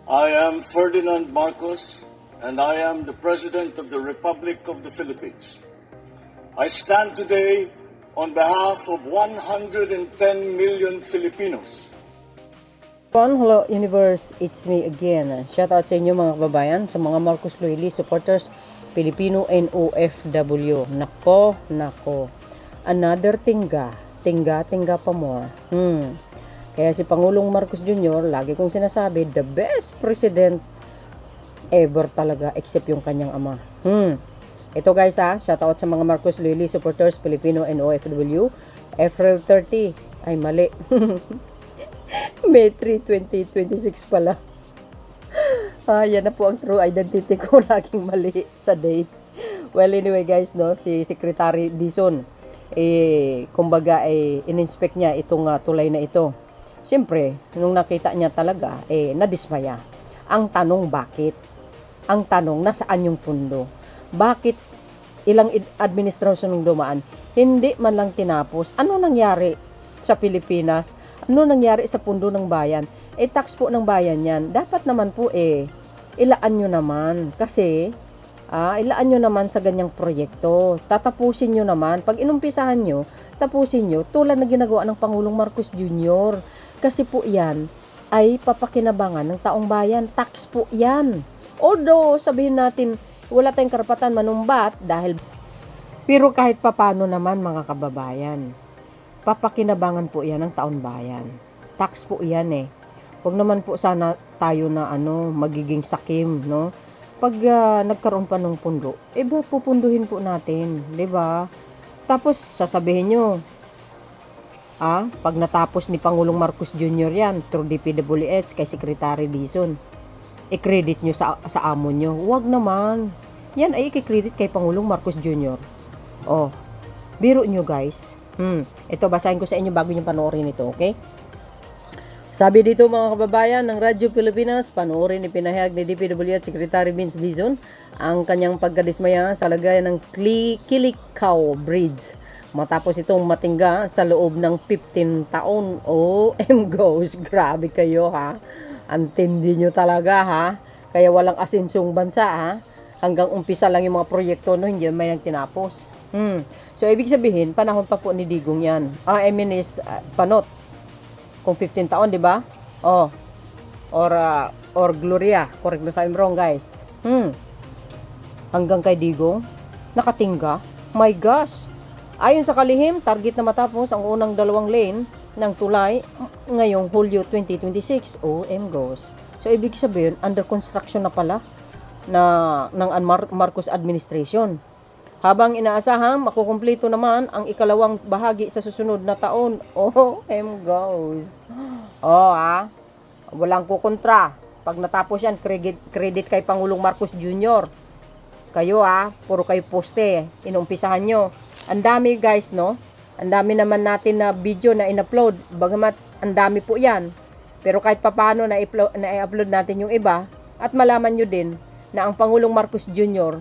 I am Ferdinand Marcos, and I am the President of the Republic of the Philippines. I stand today on behalf of 110 million Filipinos. Hello universe, it's me again. Shout out sa inyo mga kababayan, sa mga Marcos Loyalist supporters, Filipino and OFW. Nako. Another tingga pa more. Kaya si Pangulong Marcos Jr., lagi kong sinasabi, the best president ever talaga except yung kanyang ama. Ito guys shout out sa mga Marcos Loyalist supporters, Filipino and OFW. April 30, ay mali. May 3, 2026 pala. Yan na po ang true identity ko. Laging mali sa date. Well, anyway guys, no, si Secretary Dizon, kumbaga, in-inspect niya itong tulay na ito. Siyempre, nung nakita niya talaga, nadismaya. Ang tanong, bakit? Ang tanong, nasaan yung pundo? Bakit ilang administrasyon ng dumaan, hindi man lang tinapos? Ano nangyari sa Pilipinas? Ano nangyari sa pundo ng bayan? Tax po ng bayan yan. Dapat naman po ilaan nyo naman. Kasi, ilaan nyo naman sa ganyang proyekto. Tatapusin nyo naman. Pag inumpisahan nyo, tapusin nyo. Tulad na ginagawa ng Pangulong Marcos Jr. Kasi po yan ay papakinabangan ng taong bayan. Tax po yan. Although, sabihin natin, wala tayong karapatan manumbat dahil, pero kahit papano naman mga kababayan, papakinabangan po yan ng taong bayan. Tax po yan Huwag naman po sana tayo na magiging sakim, no? Pag nagkaroon pa ng pundo, pupunduhin po natin, 'di ba? Tapos sasabihin nyo, pag natapos ni Pangulong Marcos Jr. yan through DPWH kay Secretary Dizon, i-credit nyo sa amo nyo. Huwag naman. Yan ay i-credit kay Pangulong Marcos Jr. Biro nyo guys. Ito, basahin ko sa inyo bago nyo panoorin ito, okay? Sabi dito mga kababayan ng Radyo Pilipinas, panoorin ipinahayag ni DPWH Secretary Vince Dizon ang kanyang pagkadismaya sa lagayan ng Kilikaw Bridge matapos itong matingga sa loob ng 15 taon. OMGs, grabe kayo Antindi nyo talaga Kaya walang asinsong bansa Hanggang umpisa lang yung mga proyekto hindi may nang tinapos. So ibig sabihin, panahon pa po ni Digong yan. Panot. Kung 15 taon, di ba? Or Gloria. Correct me if I'm wrong, guys. Hanggang kay Digong, nakatingga. My gosh. Ayon sa kalihim, target na matapos ang unang 2 lane ng tulay ngayong Hulyo 2026. OMGs. So ibig sabihin, under construction na pala ng Marcos administration. Habang inaasahang makukumpleto naman ang ikalawang bahagi sa susunod na taon. OMGs. Walang kukontra. Pag natapos yan, credit kay Pangulong Marcos Jr. Kayo puro kayo poste. Inumpisahan nyo. Ang dami guys, no? Ang dami naman natin na video na in-upload. Bagamat ang dami po yan. Pero kahit papano na i-upload natin yung iba. At malaman nyo din na ang Pangulong Marcos Jr.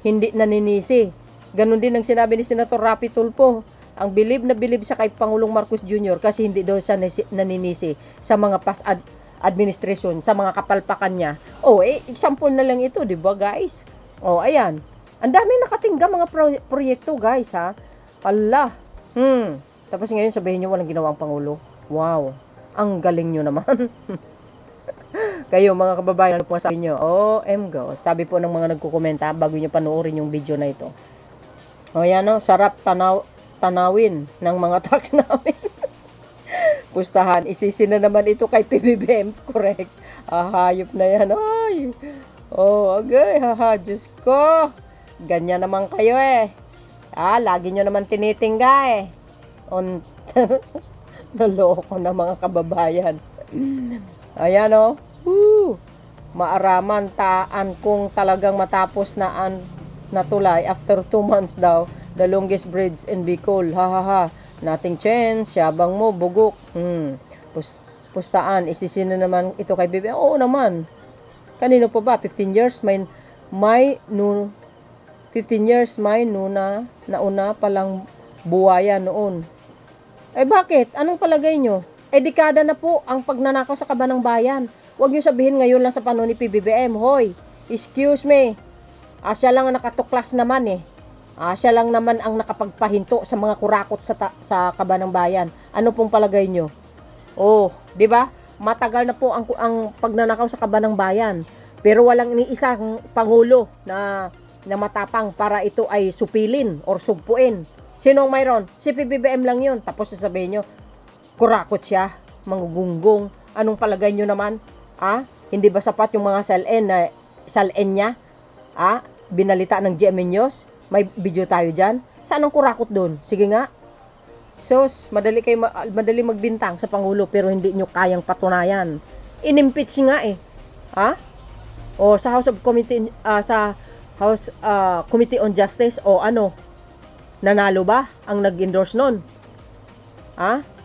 Hindi naninisi. Ganon din ang sinabi ni Senator Rapi Tulfo. Ang bilib na bilib siya kay Pangulong Marcos Jr. kasi hindi daw siya naninisi sa mga past administration, sa mga kapalpakan niya. Example na lang ito, di ba guys? Ayan. Ang dami nakatingga mga proyekto guys Allah. Tapos ngayon sabihin niyo walang ginawa ang Pangulo. Wow. Ang galing niyo naman. Kayo mga kababayan, ano po sabi nyo? OMG. Sabi po ng mga nagkukomenta bago nyo panoorin yung video na ito. Yan sarap tanawin ng mga tax namin. Pustahan, isisi na naman ito kay PBBM. Correct. Hayop na yan. Okay. Diyos ko. Ganyan naman kayo lagi nyo naman tinitingga Naloko na mga kababayan. Ayan maaraman kung talagang matapos na tulay after 2 months daw, the longest bridge in Bicol. Nothing chance, yabang mo, bugok. Pustaan, isisino naman ito kay BBM. Oo naman. Kanino pa ba? 15 years may 15 years may nauna palang buwaya noon. Bakit? Anong palagay nyo? Dekada na po ang pagnanakaw sa kaban ng bayan. Huwag nyo sabihin ngayon lang sa panahon ni PBBM, hoy, excuse me, siya lang ang nakatuklas naman eh. Siya lang naman ang nakapagpahinto sa mga kurakot sa Kabanang Bayan. Ano pong palagay nyo? Oh, di ba? Matagal na po ang pagnanakaw sa Kabanang Bayan. Pero walang iniisang pangulo na matapang para ito ay supilin or sugpuin. Sino ang mayroon? Si PBBM lang yun. Tapos sasabihin nyo, kurakot siya, mangugunggong. Anong palagay nyo naman? Hindi ba sapat yung mga salin niya? Binalita ng GMA News? May video tayo dyan? Saan ang kurakot doon? Sige nga. Sos, madali magbintang sa Pangulo pero hindi nyo kayang patunayan. Inimpeach nga eh. O sa House Committee on Justice o ano? Nanalo ba ang nag-endorse nun?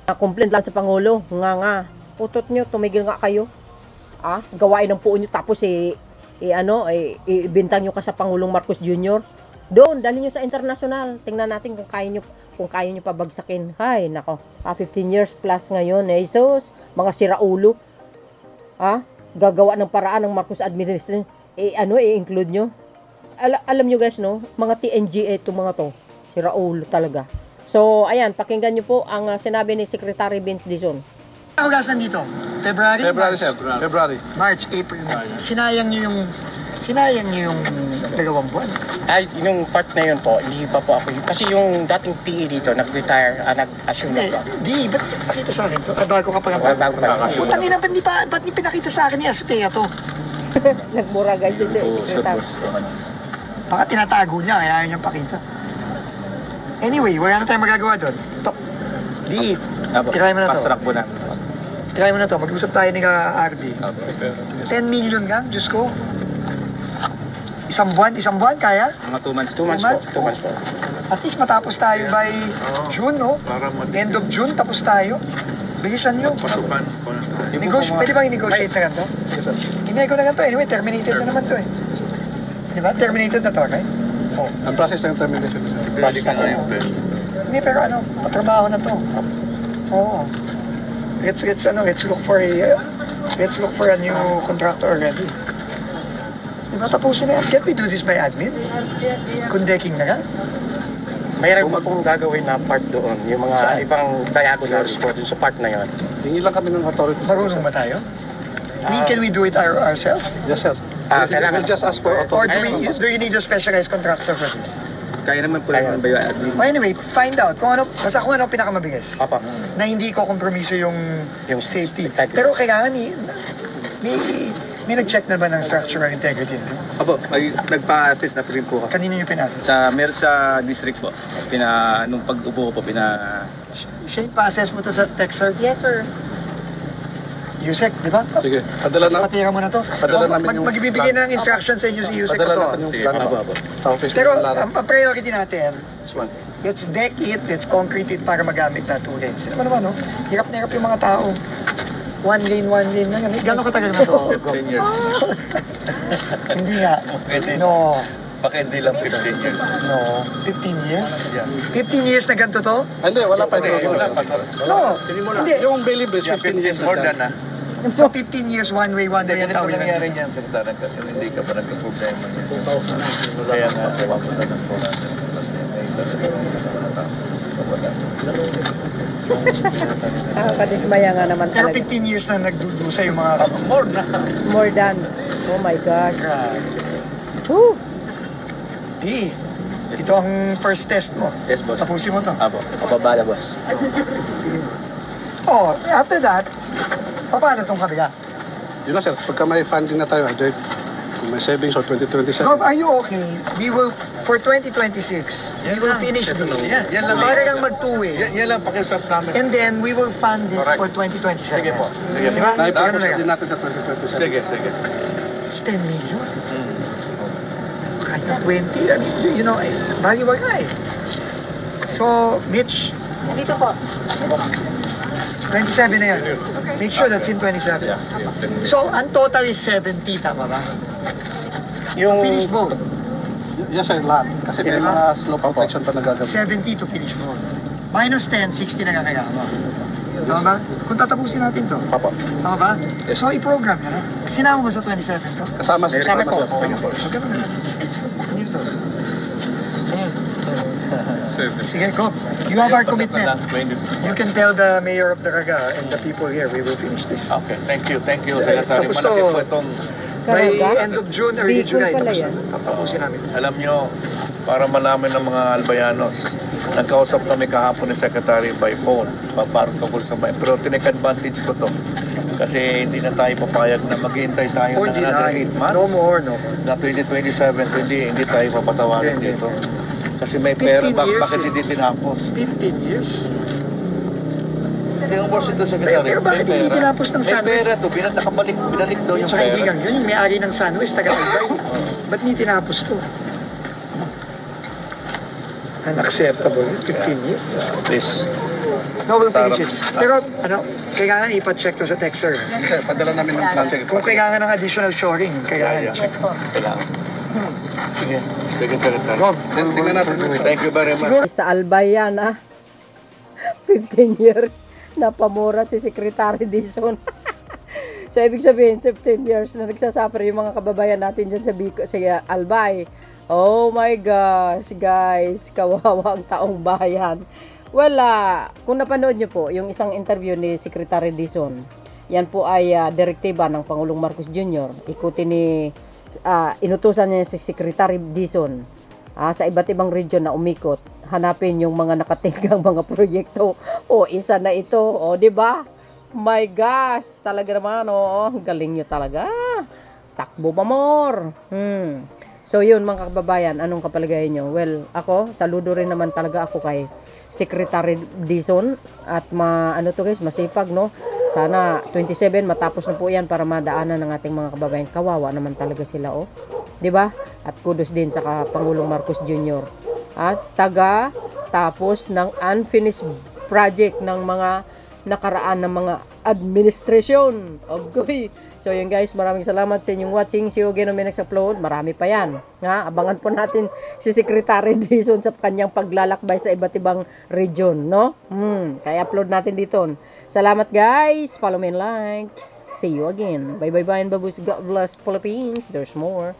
Complaint lang sa Pangulo. Nga. Utot nyo, tumigil nga kayo. Gawain ng puo nyo tapos ibintang nyo ka sa Pangulong Marcos Jr. Doon, dali nyo sa international. Tingnan natin kung kaya nyo pabagsakin. Hay, nako. 15 years plus ngayon. Jesus, mga siraulo. Gagawa ng paraan ng Marcos administration. I-include nyo. Alam nyo guys, no? Mga TNGA itong mga to. Siraulo talaga. So, ayan, pakinggan nyo po ang sinabi ni Secretary Vince Dizon. Hugasan dito? February, sir. February. March, April. Sinayang nyo yung 2 buwan. Ay, yung part na yun po, hindi pa po ako. Kasi yung dating PE dito, nag-retire, nag-assume na po. Ba't pinakita sa akin to? Bago ka pa nga. Bago pa lang. Utang ina, ba't di pinakita sa akin ni Azotea to? Nagmura guys si Secretary. Baka tinatago niya, kaya ayaw niyang pakita. Anyway, wala na tayong magagawa doon. Try mo na to. Fast track po na. Try mo na to. Mag-usap tayo ni RD. 10 million nga, Diyos ko. Isang buwan, kaya? Mga 2 months. 2 months po. At least matapos tayo by June, no? End of June, tapos tayo. Bilisan nyo. Pasukan. Pwede bang i-negotiate na ganito? Inego na ganito. Anyway, terminated na naman to eh. Diba? Terminated na to, right? Ang process ng termination. Process na yun. Hindi, pero patrabaho na to. Oo. Let's look for a new contractor already. Diba, tapusin na yan. Can't we do this by admin? Kundeking na yan? Mayroon pa pong gagawin na part doon. Yung mga ibang diagonals po dun sa part na yun. Hingi lang kami ng authority. Marunong ba tayo? Can we do it ourselves? Yes, sir. Kailangan We'll just ask for Or authority. do you need a specialized contractor for this? Kaya naman po yung by admin. Well, anyway, find out kung ano ang pinakamabilis. Apa. Na hindi ko kompromiso yung safety. integrity. Pero kailangan may nag-check na ba ng structural integrity? Opo, nagpa-assist na rin po. Kanino yung pinasa? Meron sa district po. Nung pag-upo ko po, Shane, pa-assess mo to sa tech sir? Yes, sir. Yusek, di ba? Sige, padala na. Patira mo na to. Padala namin yung Magbibigay na ng instruction sa inyo si Yusek Padala to. namin yung plan. Sa office Pero ng Lara. ang priority natin, This one. let's deck it, let's concrete it para magamit na 2 lanes. Ano naman, no? Hirap na hirap yung mga tao. 1 lane na yan. Gano'ng katagal na to? 10 years. Hindi nga. No. Baka hindi lang 15 years. No. 15 years? 15 years na ganito to? Hindi, wala pa ito. No. Hindi. Yung Bailey Bridge, 15 years More na than na. So 15 years, one way ang Yan tawid ang na. nangyari niyan, Secretary, kasi hindi ka pa nagka-problema. Kaya nga, pumunta ng 400. Padismaya nga naman Pero talaga. 15 years na nagdudusa yung mga... More than. Oh my gosh. Grabe. Woo! Di. Ito ang first test mo. Yes, boss. Tapusin mo to. Apo, pababala, boss. Oh, after that, paano itong kabila? Yun na, sir. Pagka may funding na tayo, either kung may savings or 2027. Gov, are you okay? We will, for 2026, we will finish this. Yan lang. Para lang mag-two-way. Yan lang, pakiusap namin. And then, we will fund this Correct. for 2027. Sige po. Sige po. Diba? Naipapos Ganun na din yan. natin sa 2027. Sige, sige. It's 10 million. Kahit na 20, I mean, you know, bagay-wag na eh. So, Mitch, Dito po. 27 na yan. Make sure that's in 27. So, ang total is 70, tama ba? Yung Finish mode. Yes, sir, lahat. Kasi may mga slope protection pa nagagawin. 70 to finish mode. Minus 10, 60 na kakailangan mo. Tama ba? Kung tatapusin natin to. Papa. Tama ba? So, i-program na na. Sinama mo sa 27 to? Kasama sa Kasama po. So, ganun na. Dito. Ayan. Sige, go. You have our commitment. You can tell the mayor of Daraga and the people here, we will finish this. Okay, thank you, Secretary. Tapos Malaki to, po itong, by Caraga? end of June, early Bicol July, pala tapos yan. na. Tapusin namin. alam nyo, para malaman ng mga albayanos, nagkausap kami kahapon ni Secretary by phone, parang tungkol sa bayan. Pero tinake advantage ko to. Kasi hindi na tayo papayag na maghihintay tayo ng another 8 months. No more, no more. Na 2027, hindi tayo papatawarin Hindi, dito. Kasi may pera, 15 years bakit eh. hindi tinapos? 15 years. Hindi ang boss ito, Secretary. Pero bakit hindi tinapos ng May Sunwest? pera to, binalik daw yung Tsaka hindi pera. lang yun, yung may-ari ng Sunwest, taga-Albay. Ba't hindi tinapos to? Unacceptable. 15 years. Please. No, we'll finish it. Pero, kailangan ipa-check to sa Texer. Sir, padala namin ng plan. Kung kailangan ng additional shoring, kailangan check. Kailangan. Sige, Secretary. Rob, Tingnan natin. Thank you very much. Sa Albay yan, 15 years na pamura si Secretary Dizon. So, ibig sabihin, 15 years na nagsasuffer yung mga kababayan natin dyan sa Albay. Oh my gosh, guys, kawawa ang taong bayan. Wala. Kung napanood nyo po, yung isang interview ni Secretary Dizon, yan po ay direktiba ng Pangulong Marcos Jr. Ikutin ni, inutusan niya si Secretary Dizon sa iba't ibang region na umikot. Hanapin yung mga nakatinggang mga proyekto. O, isa na ito. O, di ba? My gosh, talaga naman, galing nyo talaga. Takbo pa more. So yun mga kababayan, anong kapalagayan nyo? Well, ako, saludo rin naman talaga ako kay Secretary Dizon at masipag, no? Sana 27 matapos na po yan para madaanan ng ating mga kababayan. Kawawa naman talaga sila, 'di ba? At kudos din sa Pangulong Marcos Jr. At tapos ng unfinished project ng mga nakaraan ng mga administrasyon. Okay. So yun guys, maraming salamat sa inyong watching. See you again on my next upload. Marami pa yan. Abangan po natin si Secretary Dizon sa kanyang paglalakbay sa iba't ibang region, no? Kaya upload natin dito. Salamat guys. Follow me and like. See you again. Bye bye bye and babush. God bless Philippines. There's more.